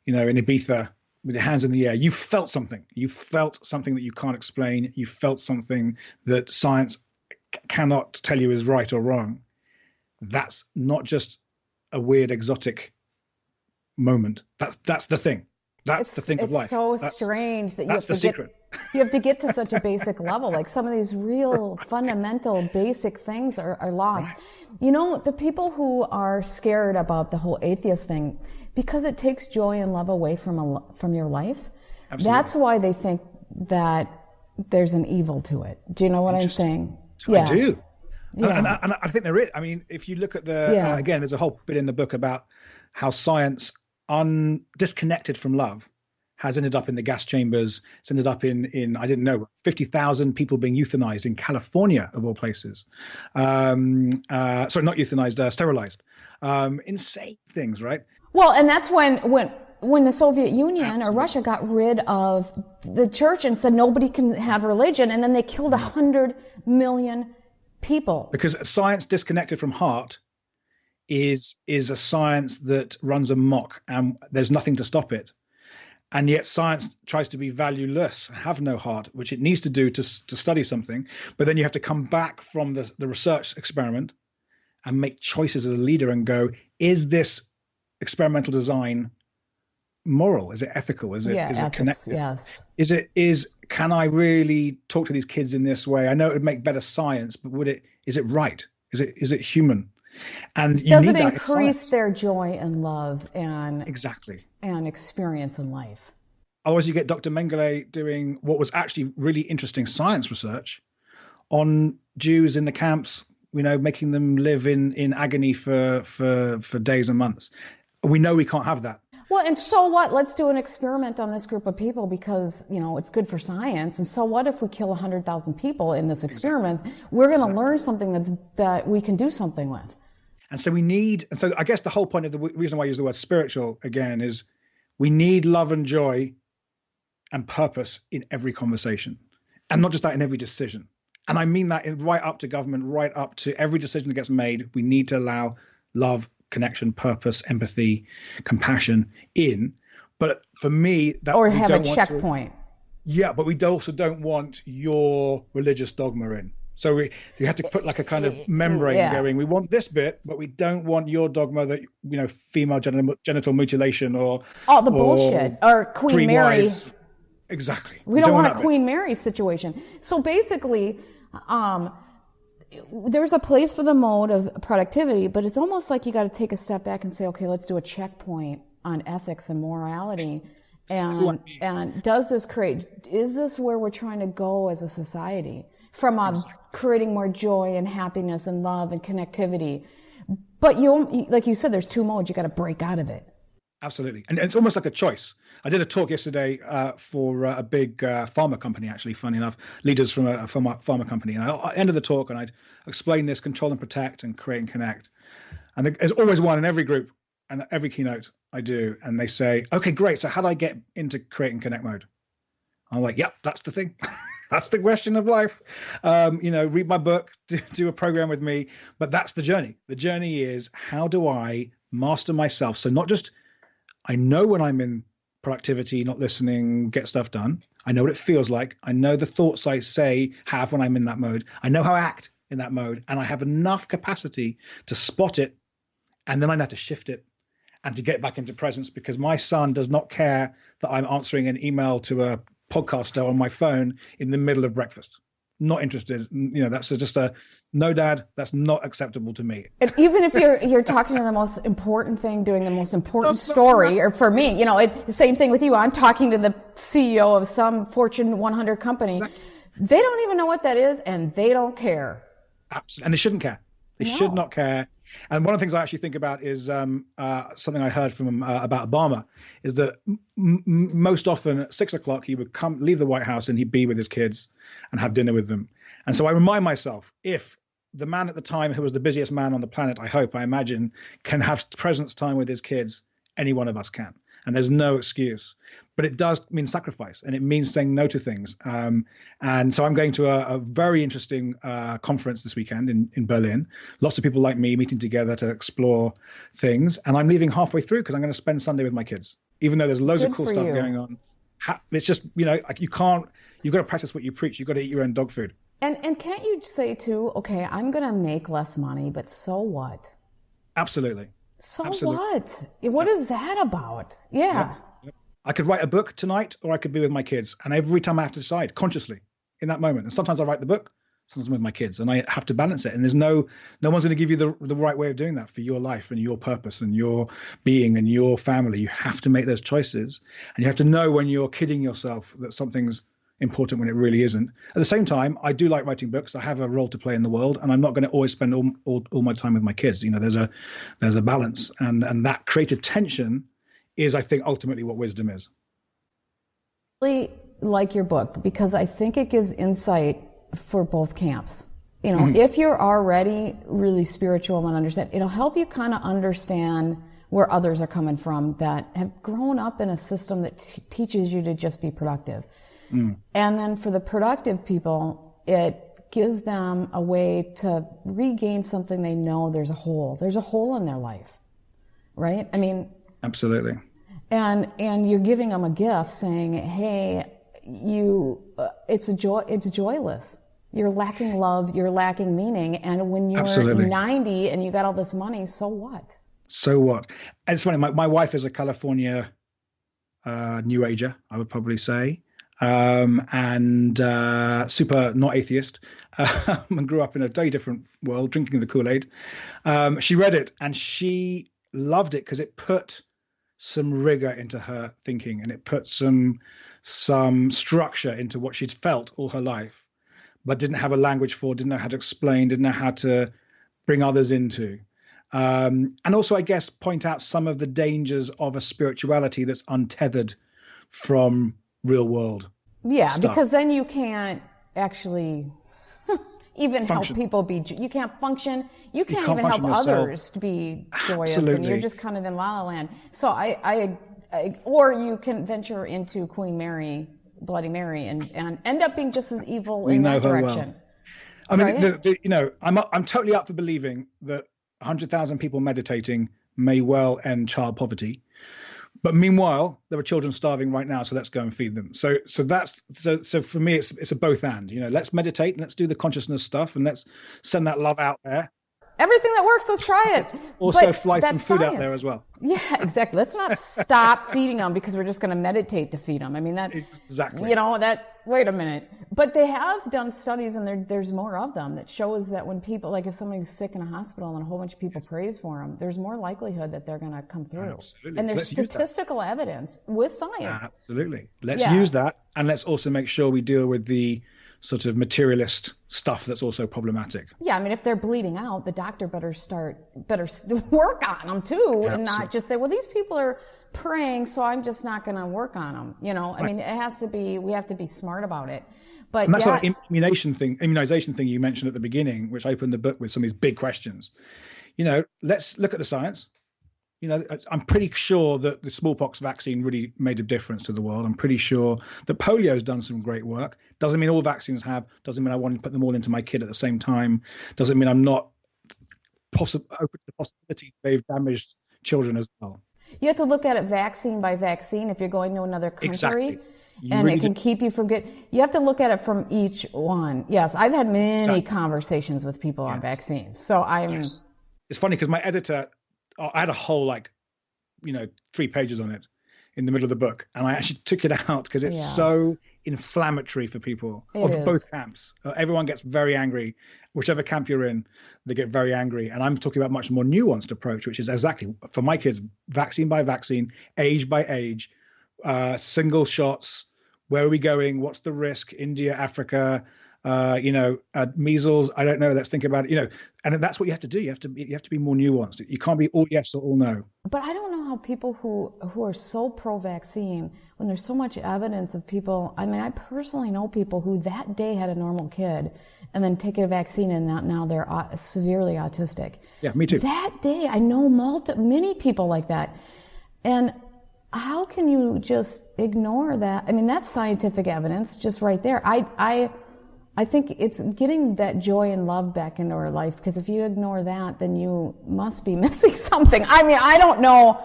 Speaker 1: in Ibiza with your hands in the air, you felt something. You felt something that you can't explain. You felt something that science cannot tell you is right or wrong. That's not just a weird, exotic moment. That's the thing. That's the thing of life.
Speaker 3: It's so strange that you have to get to such a basic level. Like some of these real fundamental basic things are lost. Right. The people who are scared about the whole atheist thing, because it takes joy and love away from your life. Absolutely. That's why they think that there's an evil to it. Do you know what I'm saying?
Speaker 1: I do. Yeah. And I think there is. I mean, if you look at again, there's a whole bit in the book about how science, disconnected from love, has ended up in the gas chambers. It's ended up in I didn't know, 50,000 people being euthanized in California, of all places. Sorry, not euthanized, sterilized. Insane things, right?
Speaker 3: Well, and that's when the Soviet Union or Russia got rid of the church and said nobody can have religion, and then they killed 100 million people. Because
Speaker 1: science disconnected from heart is a science that runs amok, and there's nothing to stop it. And yet science tries to be valueless, have no heart, which it needs to do to study something. But then you have to come back from the research experiment and make choices as a leader and go, is this experimental design moral? Is it ethical? Is it connected?
Speaker 3: Yes.
Speaker 1: Can I really talk to these kids in this way? I know it would make better science, but is it right? Is it human? And
Speaker 3: does it increase their joy and love and
Speaker 1: exactly
Speaker 3: and experience in life?
Speaker 1: Otherwise, you get Dr. Mengele doing what was actually really interesting science research on Jews in the camps, making them live in agony for days and months. We know we can't have that.
Speaker 3: Well, and so what? Let's do an experiment on this group of people because, it's good for science. And so what if we kill 100,000 people in this experiment? Exactly. We're going to learn something that we can do something with.
Speaker 1: And so I guess the whole point of the reason why I use the word spiritual again is we need love and joy and purpose in every conversation, and not just that, in every decision. And I mean that right up to government, right up to every decision that gets made. We need to allow love, connection, purpose, empathy, compassion in. But for me, that
Speaker 3: or have a checkpoint.
Speaker 1: Yeah, but we also don't want your religious dogma in. So you had to put like a kind of membrane going, we want this bit, but we don't want your dogma that, female genital mutilation or
Speaker 3: all the bullshit or Queen Mary.
Speaker 1: Wives. Exactly.
Speaker 3: We don't want a Queen Mary situation. So basically, there's a place for the mode of productivity, but it's almost like you got to take a step back and say, okay, let's do a checkpoint on ethics and morality. And is this where we're trying to go as a society? From creating more joy and happiness and love and connectivity. But like you said, there's two modes. You got to break out of it.
Speaker 1: Absolutely. And it's almost like a choice. I did a talk yesterday for a big pharma company, actually, funny enough, leaders from a pharma company. And I ended the talk and I'd explain this control and protect and create and connect. And there's always one in every group and every keynote I do. And they say, okay, great. So how do I get into create and connect mode? I'm like, yep, that's the thing. That's the question of life. Read my book, do a program with me. But that's the journey. The journey is, how do I master myself? So not just, I know when I'm in productivity, not listening, get stuff done. I know what it feels like. I know the thoughts I have when I'm in that mode. I know how I act in that mode. And I have enough capacity to spot it. And then I know how to shift it and to get back into presence, because my son does not care that I'm answering an email to a podcaster on my phone in the middle of breakfast. Not interested. That's just no, Dad, that's not acceptable to me.
Speaker 3: And even if you're talking to the most important thing, doing the most important story, or for me, the same thing with you. I'm talking to the CEO of some Fortune 100 company. Exactly. They don't even know what that is, and they don't care.
Speaker 1: Absolutely. And they shouldn't care. They should not care. And one of the things I actually think about is something I heard from him about Obama, is that most often at 6 o'clock he would leave the White House and he'd be with his kids and have dinner with them. And so I remind myself, if the man at the time who was the busiest man on the planet, I imagine, can have presence time with his kids, any one of us can. And there's no excuse. But it does mean sacrifice, and it means saying no to things. And so I'm going to a very interesting conference this weekend in Berlin. Lots of people like me meeting together to explore things. And I'm leaving halfway through because I'm going to spend Sunday with my kids, even though there's loads of cool stuff going on. It's just, you've got to practice what you preach. You've got to eat your own dog food.
Speaker 3: And can't you say too, okay, I'm going to make less money, but so what?
Speaker 1: Absolutely.
Speaker 3: So what? What is that about? Yeah.
Speaker 1: Yep. I could write a book tonight, or I could be with my kids. And every time I have to decide consciously in that moment. And sometimes I write the book, sometimes I'm with my kids, and I have to balance it. And there's no one's going to give you the right way of doing that for your life and your purpose and your being and your family. You have to make those choices, and you have to know when you're kidding yourself that something's important when it really isn't. At the same time, I do like writing books. I have a role to play in the world, and I'm not going to always spend all my time with my kids. There's a balance, and that creative tension is, I think, ultimately what wisdom is.
Speaker 3: I really like your book because I think it gives insight for both camps. If you're already really spiritual and understand, it'll help you kind of understand where others are coming from that have grown up in a system that teaches you to just be productive. And then for the productive people, it gives them a way to regain something they know there's a hole. There's a hole in their life, right? I mean,
Speaker 1: absolutely.
Speaker 3: And you're giving them a gift, saying, "Hey, it's joyless. You're lacking love. You're lacking meaning. And when you're
Speaker 1: absolutely
Speaker 3: 90 and you got all this money, so what?
Speaker 1: So what?" And it's funny. My wife is a California New Ager, I would probably say. And super not atheist, and grew up in a very different world, drinking the Kool-Aid. She read it and she loved it because it put some rigor into her thinking, and it put some structure into what she'd felt all her life, but didn't have a language for, didn't know how to explain, didn't know how to bring others into. And also, I guess, point out some of the dangers of a spirituality that's untethered from real world stuff.
Speaker 3: Because then you can't actually even
Speaker 1: function.
Speaker 3: Help people you can't function, you can't even help
Speaker 1: yourself.
Speaker 3: Others to be joyous.
Speaker 1: Absolutely.
Speaker 3: And you're just kind of in la la land. So I or you can venture into Queen Mary, Bloody Mary, and end up being just as evil in that direction.
Speaker 1: Well. I mean, right? I'm totally up for believing that 100,000 people meditating may well end child poverty. But meanwhile, there are children starving right now, so let's go and feed them. So for me, it's a both and. Let's meditate and let's do the consciousness stuff and let's send that love out there.
Speaker 3: Everything that works, let's try it.
Speaker 1: Also, fly some food out there as well.
Speaker 3: Yeah, exactly. Let's not stop feeding them because we're just going to meditate to feed them. I mean, that
Speaker 1: exactly.
Speaker 3: Wait a minute. But they have done studies, and there's more of them, that shows that when people, like if somebody's sick in a hospital and a whole bunch of people praise for them, there's more likelihood that they're going to come through.
Speaker 1: Absolutely.
Speaker 3: And there's statistical evidence with science.
Speaker 1: Absolutely. Let's use that, and let's also make sure we deal with the sort of materialist stuff that's also problematic.
Speaker 3: Yeah, I mean, if they're bleeding out, the doctor better work on them too, and not just say, well, these people are praying, so I'm just not going to work on them. I mean, we have to be smart about it. But
Speaker 1: and that's like immunization thing you mentioned at the beginning, which opened the book with some of these big questions. Let's look at the science. I'm pretty sure that the smallpox vaccine really made a difference to the world. I'm pretty sure that polio's done some great work. Doesn't mean all vaccines have. Doesn't mean I want to put them all into my kid at the same time. Doesn't mean I'm not open to the possibility they've damaged children as well.
Speaker 3: You have to look at it vaccine by vaccine if you're going to another country.
Speaker 1: Exactly.
Speaker 3: And really it can keep you from you have to look at it from each one. Yes, I've had many conversations with people on vaccines. So
Speaker 1: It's funny because my editor, I had a whole 3 pages on it in the middle of the book, and I actually took it out because it's so inflammatory for people of both camps. Everyone gets very angry. Whichever camp you're in, they get very angry. And I'm talking about a much more nuanced approach, which is exactly for my kids, vaccine by vaccine, age by age, single shots. Where are we going? What's the risk? India, Africa, measles. I don't know. Let's think about it. And that's what you have to do. You have to be more nuanced. You can't be all yes or all no.
Speaker 3: But I don't know how people who are so pro-vaccine, when there's so much evidence of people. I mean, I personally know people who that day had a normal kid and then take a vaccine and now they're severely autistic.
Speaker 1: Yeah, me too.
Speaker 3: That day, I know many people like that, and. How can you just ignore that? I mean, that's scientific evidence just right there. I think it's getting that joy and love back into our life, because if you ignore that, then you must be missing something. I mean, I don't know.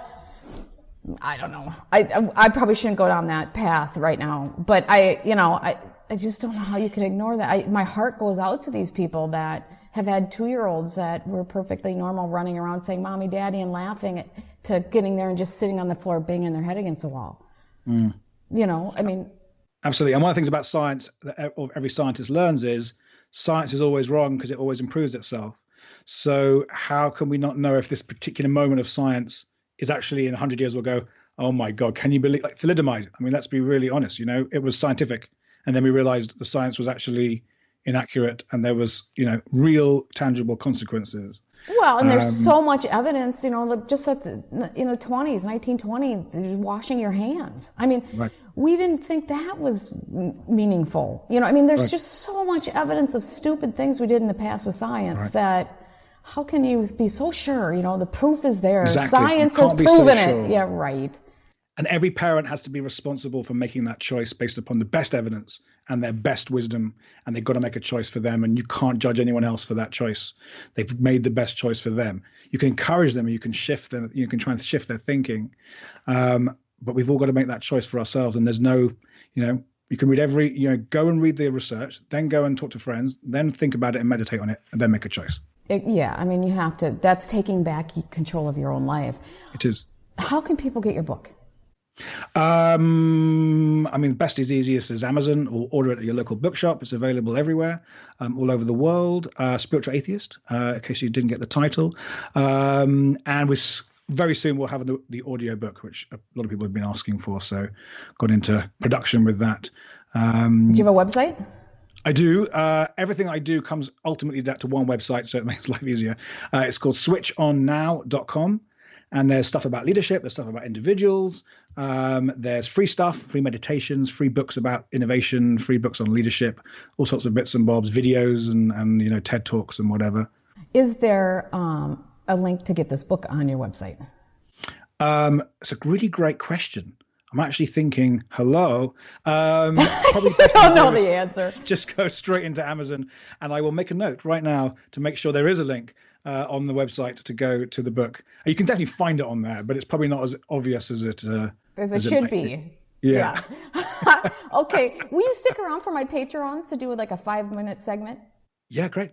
Speaker 3: I probably shouldn't go down that path right now, but I just don't know how you can ignore that. My heart goes out to these people that have had 2-year-olds that were perfectly normal running around saying mommy, daddy, and laughing to getting there and just sitting on the floor banging their head against the wall. I mean.
Speaker 1: Absolutely. And one of the things about science that every scientist learns is science is always wrong because it always improves itself. So how can we not know if this particular moment of science is actually in 100 years we'll go, oh my God, can you believe, like thalidomide? I mean, let's be really honest, it was scientific. And then we realized the science was actually inaccurate and there was, real tangible consequences.
Speaker 3: Well, and there's so much evidence, just in the 1920s, washing your hands. I mean, we didn't think that was meaningful. There's just so much evidence of stupid things we did in the past with science that how can you be so sure? The proof is there.
Speaker 1: Exactly.
Speaker 3: Science has proven it. Yeah, right.
Speaker 1: And every parent has to be responsible for making that choice based upon the best evidence and their best wisdom, and they've got to make a choice for them, and you can't judge anyone else for that choice. They've made the best choice for them. You can encourage them, and you can shift them, you can try and shift their thinking, but we've all got to make that choice for ourselves. And there's no, you can read go and read the research, then go and talk to friends, then think about it and meditate on it, and then make a choice.
Speaker 3: You have to. That's taking back control of your own life.
Speaker 1: It is.
Speaker 3: How can people get your book?
Speaker 1: The best is easiest is Amazon, or order it at your local bookshop. It's available everywhere, all over the world. Spiritual Atheist, in case you didn't get the title. And very soon we'll have the audio book, which a lot of people have been asking for. So got into production with that.
Speaker 3: Do you have a website?
Speaker 1: I do. Everything I do comes ultimately to one website, so it makes life easier. It's called switchonnow.com. And there's stuff about leadership, there's stuff about individuals, there's free stuff, free meditations, free books about innovation, free books on leadership, all sorts of bits and bobs, videos and TED Talks and whatever.
Speaker 3: Is there a link to get this book on your website?
Speaker 1: It's a really great question. I'm actually thinking, hello. Probably
Speaker 3: I don't know the answer.
Speaker 1: Just go straight into Amazon, and I will make a note right now to make sure there is a link. on the website to go to the book. You can definitely find it on there, but it's probably not as obvious as it
Speaker 3: should be.
Speaker 1: Yeah.
Speaker 3: Okay. Will you stick around for my Patrons to do like a 5-minute segment?
Speaker 1: Yeah, great.